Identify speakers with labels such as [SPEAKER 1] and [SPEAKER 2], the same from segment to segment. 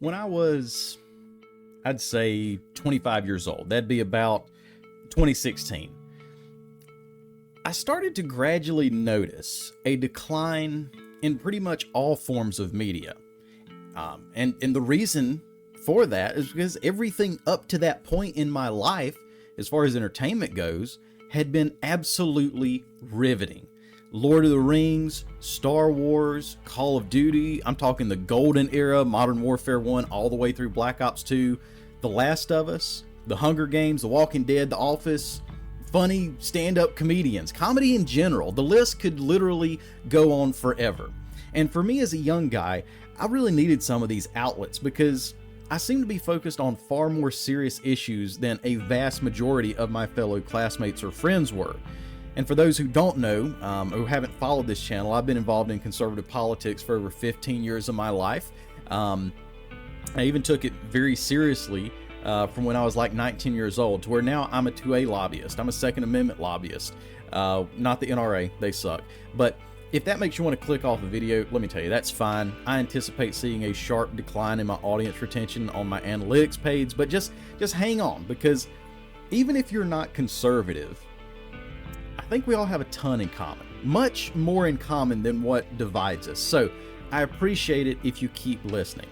[SPEAKER 1] When I was, I'd say 25 years old, that'd be about 2016, I started to gradually notice a decline in pretty much all forms of media. And the reason for that is because everything up to that point in my life, as far as entertainment goes, had been absolutely riveting. Lord of the Rings, Star Wars, Call of Duty, I'm talking the golden era, Modern Warfare 1, all the way through Black Ops 2, The Last of Us, The Hunger Games, The Walking Dead, The Office, funny stand-up comedians, comedy in general. The list could literally go on forever. And for me as a young guy, I really needed some of these outlets because I seemed to be focused on far more serious issues than a vast majority of my fellow classmates or friends were. And for those who don't know, who haven't followed this channel, I've been involved in conservative politics for over 15 years of my life. I even took it very seriously from when I was like 19 years old to where now I'm a 2A lobbyist. I'm a Second Amendment lobbyist. Not the NRA, they suck. But if that makes you want to click off a video, let me tell you, that's fine. I anticipate seeing a sharp decline in my audience retention on my analytics page, but just hang on, because even if you're not conservative, I think we all have a ton in common, much more in common than what divides us. So I appreciate it if you keep listening.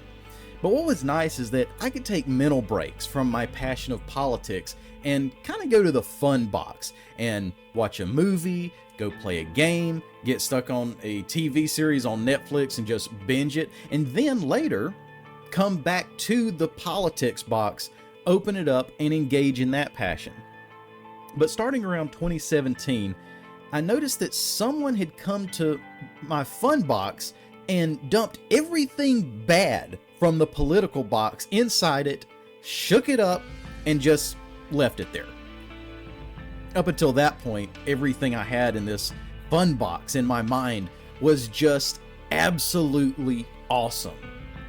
[SPEAKER 1] But what was nice is that I could take mental breaks from my passion of politics and kind of go to the fun box and watch a movie, go play a game, get stuck on a TV series on Netflix and just binge it, and then later come back to the politics box, open it up, and engage in that passion. But starting around 2017, I noticed that someone had come to my fun box and dumped everything bad from the political box inside it, shook it up, and just left it there. Up until that point, everything I had in this fun box in my mind was just absolutely awesome.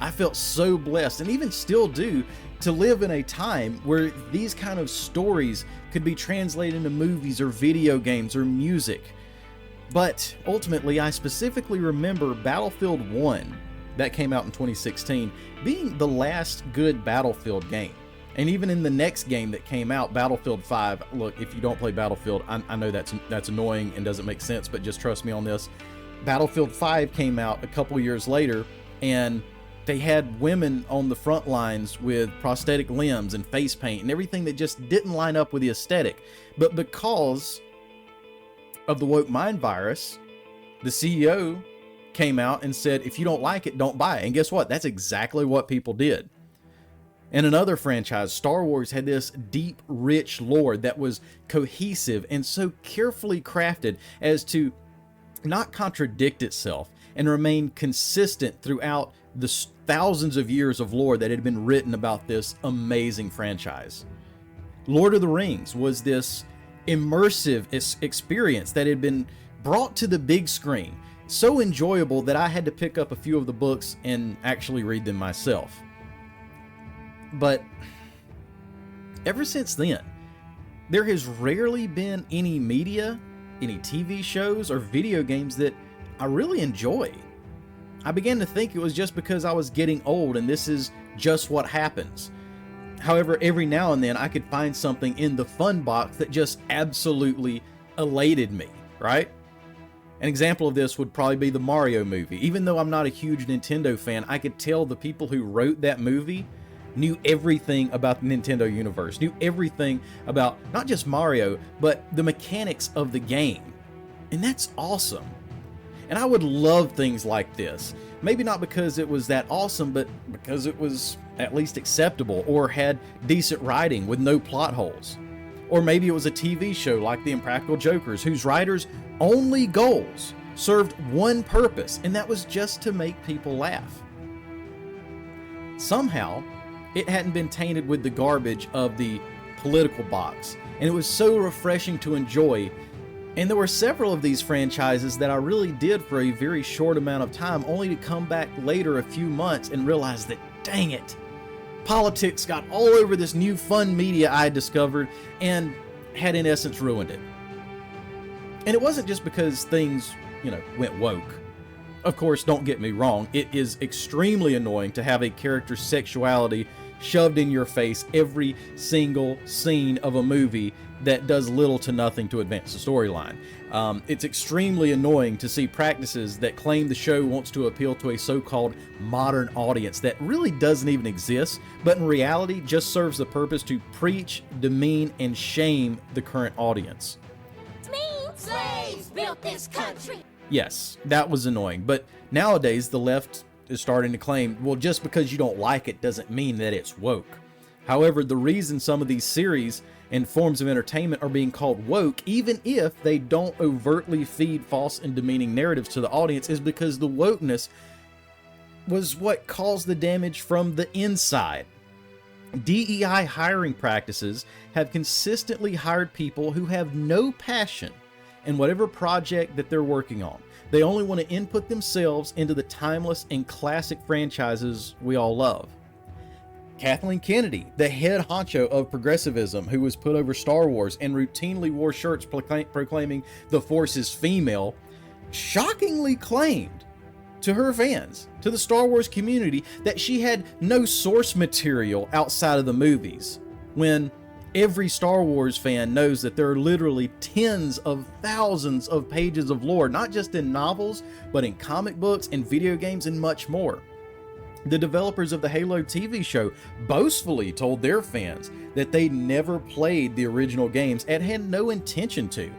[SPEAKER 1] I felt so blessed, and even still do, to live in a time where these kind of stories could be translated into movies or video games or music. But ultimately, I specifically remember Battlefield 1, that came out in 2016, being the last good Battlefield game. And even in the next game that came out, Battlefield 5, look, if you don't play Battlefield, I know that's annoying and doesn't make sense, but just trust me on this. Battlefield 5 came out a couple years later, and they had women on the front lines with prosthetic limbs and face paint and everything that just didn't line up with the aesthetic. But because of the woke mind virus, the CEO came out and said, if you don't like it, don't buy it. And guess what? That's exactly what people did. In another franchise, Star Wars had this deep, rich lore that was cohesive and so carefully crafted as to not contradict itself and remain consistent throughout the thousands of years of lore that had been written about this amazing franchise. Lord of the Rings was this immersive experience that had been brought to the big screen, so enjoyable that I had to pick up a few of the books and actually read them myself. But ever since then, there has rarely been any media, any TV shows, or video games that I really enjoy. I began to think it was just because I was getting old and this is just what happens. However, every now and then I could find something in the fun box that just absolutely elated me, right? An example of this would probably be the Mario movie. Even though I'm not a huge Nintendo fan, I could tell the people who wrote that movie knew everything about the Nintendo universe, knew everything about not just Mario, but the mechanics of the game. And that's awesome. And I would love things like this. Maybe not because it was that awesome, but because it was at least acceptable or had decent writing with no plot holes. Or maybe it was a TV show like The Impractical Jokers, whose writers' only goals served one purpose, and that was just to make people laugh. Somehow, it hadn't been tainted with the garbage of the political box, and it was so refreshing to enjoy. And there were several of these franchises that I really did for a very short amount of time, only to come back later a few months and realize that, dang it, politics got all over this new fun media I discovered and had in essence ruined it. And it wasn't just because things, went woke. Of course, don't get me wrong, it is extremely annoying to have a character's sexuality shoved in your face every single scene of a movie that does little to nothing to advance the storyline. It's extremely annoying to see practices that claim the show wants to appeal to a so-called modern audience that really doesn't even exist, but in reality just serves the purpose to preach, demean, and shame the current audience.
[SPEAKER 2] Slaves built this country.
[SPEAKER 1] Yes, that was annoying, but nowadays the left is starting to claim, well, just because you don't like it doesn't mean that it's woke. However, the reason some of these series and forms of entertainment are being called woke, even if they don't overtly feed false and demeaning narratives to the audience, is because the wokeness was what caused the damage from the inside. DEI hiring practices have consistently hired people who have no passion in whatever project that they're working on. They only want to input themselves into the timeless and classic franchises we all love. Kathleen Kennedy, the head honcho of progressivism, who was put over Star Wars and routinely wore shirts proclaiming the Force is female, shockingly claimed to her fans, to the Star Wars community, that she had no source material outside of the movies, when every Star Wars fan knows that there are literally tens of thousands of pages of lore, not just in novels, but in comic books and video games and much more. The developers of the Halo TV show boastfully told their fans that they never played the original games and had no intention to.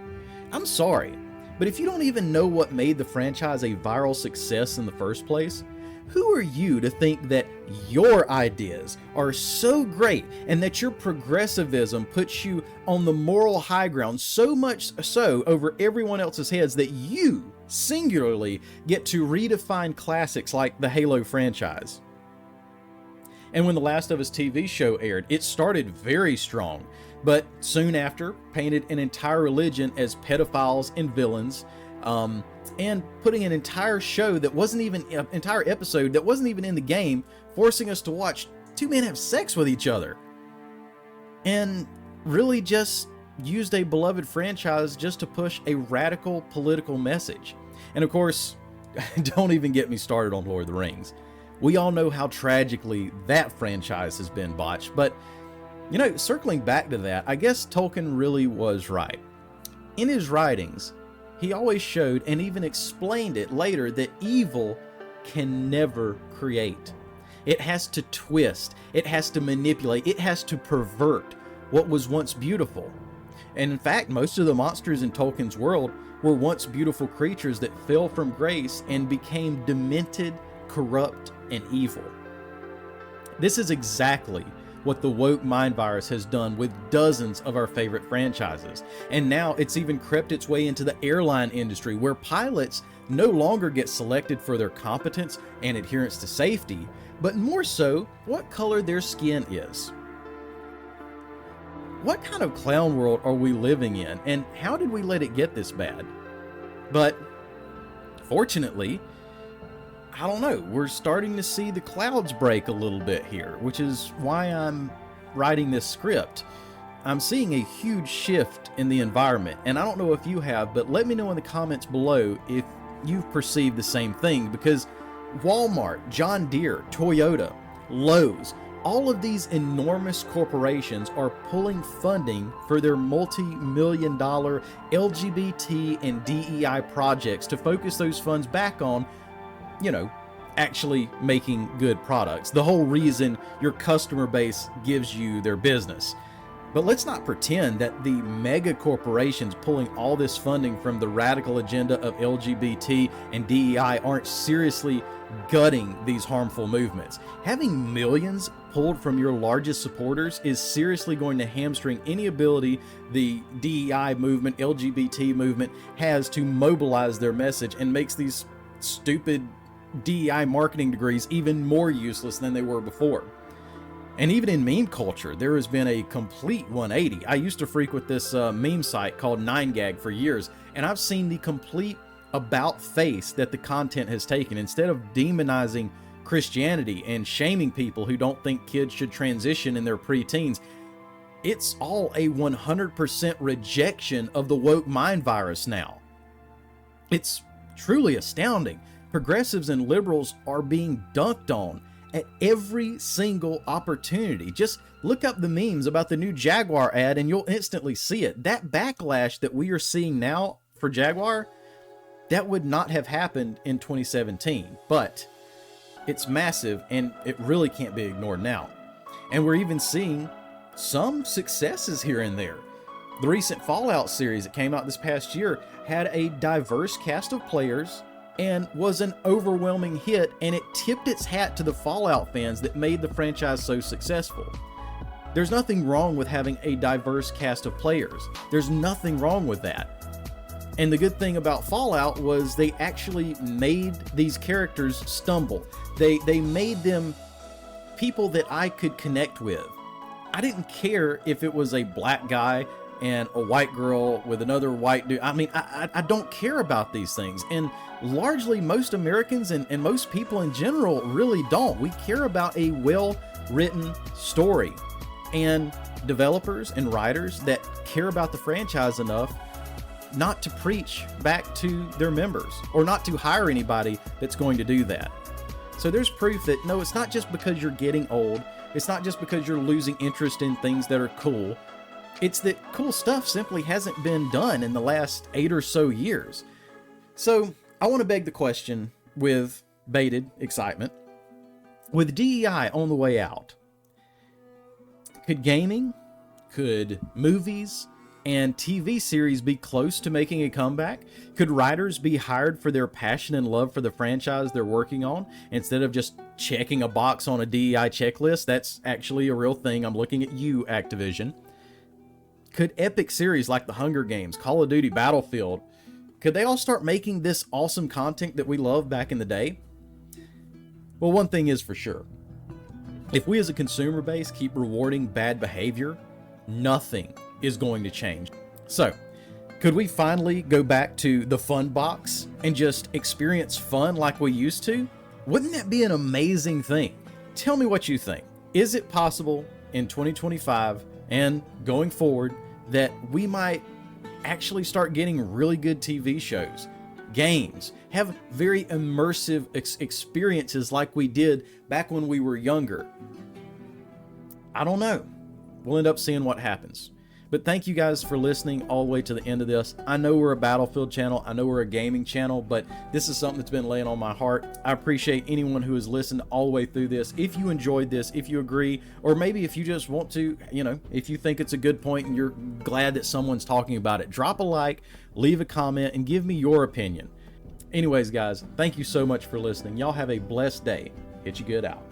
[SPEAKER 1] I'm sorry, but if you don't even know what made the franchise a viral success in the first place, who are you to think that your ideas are so great and that your progressivism puts you on the moral high ground so much so over everyone else's heads that you singularly get to redefine classics like the Halo franchise? And when The Last of Us TV show aired, it started very strong, but soon after painted an entire religion as pedophiles and villains, and putting an entire show that wasn't even an entire episode that wasn't even in the game, forcing us to watch two men have sex with each other, and really just used a beloved franchise just to push a radical political message. And of course, don't even get me started on Lord of the Rings. We all know how tragically that franchise has been botched, but circling back to that, I guess Tolkien really was right. In his writings, he always showed and even explained it later that evil can never create. It has to twist, it has to manipulate, it has to pervert what was once beautiful. And in fact, most of the monsters in Tolkien's world were once beautiful creatures that fell from grace and became demented, corrupt, and evil. This is exactly what the woke mind virus has done with dozens of our favorite franchises. And now it's even crept its way into the airline industry, where pilots no longer get selected for their competence and adherence to safety, but more so what color their skin is. What kind of clown world are we living in, and how did we let it get this bad? But fortunately, I don't know, we're starting to see the clouds break a little bit here, which is why I'm writing this script. I'm seeing a huge shift in the environment, and I don't know if you have, but let me know in the comments below if you've perceived the same thing, because Walmart, John Deere, Toyota, Lowe's, all of these enormous corporations are pulling funding for their multi-million-dollar LGBT and DEI projects to focus those funds back on actually making good products. The whole reason your customer base gives you their business. But let's not pretend that the mega corporations pulling all this funding from the radical agenda of LGBT and DEI aren't seriously gutting these harmful movements. Having millions pulled from your largest supporters is seriously going to hamstring any ability the DEI movement, LGBT movement has to mobilize their message, and makes these stupid DEI marketing degrees even more useless than they were before. And even in meme culture, there has been a complete 180. I used to frequent this meme site called 9gag for years, and I've seen the complete about face that the content has taken. Instead of demonizing Christianity and shaming people who don't think kids should transition in their preteens, it's all a 100% rejection of the woke mind virus now. It's truly astounding. progressives and liberals are being dunked on at every single opportunity. Just look up the memes about the new Jaguar ad and you'll instantly see it. That backlash that we are seeing now for Jaguar, that would not have happened in 2017, but it's massive and it really can't be ignored now. And we're even seeing some successes here and there. The recent Fallout series that came out this past year had a diverse cast of players and was an overwhelming hit, and it tipped its hat to the Fallout fans that made the franchise so successful. There's nothing wrong with having a diverse cast of players. There's nothing wrong with that. And the good thing about Fallout was they actually made these characters stumble. They made them people that I could connect with. I didn't care if it was a black guy and a white girl with another white dude. I mean, I don't care about these things. And largely most Americans and most people in general really don't. We care about a well-written story. And developers and writers that care about the franchise enough not to preach back to their members or not to hire anybody that's going to do that. So there's proof that no, it's not just because you're getting old. It's not just because you're losing interest in things that are cool. It's that cool stuff simply hasn't been done in the last 8 or so years. So I want to beg the question with bated excitement. With DEI on the way out, could gaming, could movies, and TV series be close to making a comeback? Could writers be hired for their passion and love for the franchise they're working on instead of just checking a box on a DEI checklist? That's actually a real thing. I'm looking at you, Activision. Could epic series like The Hunger Games, Call of Duty, Battlefield, could they all start making this awesome content that we loved back in the day? Well, one thing is for sure. If we as a consumer base keep rewarding bad behavior, nothing is going to change. So, could we finally go back to the fun box and just experience fun like we used to? Wouldn't that be an amazing thing? Tell me what you think. Is it possible in 2025 and going forward that we might actually start getting really good TV shows, games, have very immersive experiences like we did back when we were younger? I don't know. We'll end up seeing what happens. But thank you guys for listening all the way to the end of this. I know we're a Battlefield channel. I know we're a gaming channel, but this is something that's been laying on my heart. I appreciate anyone who has listened all the way through this. If you enjoyed this, if you agree, or maybe if you just want to, if you think it's a good point and you're glad that someone's talking about it, drop a like, leave a comment, and give me your opinion. Anyways, guys, thank you so much for listening. Y'all have a blessed day. Hit you good out.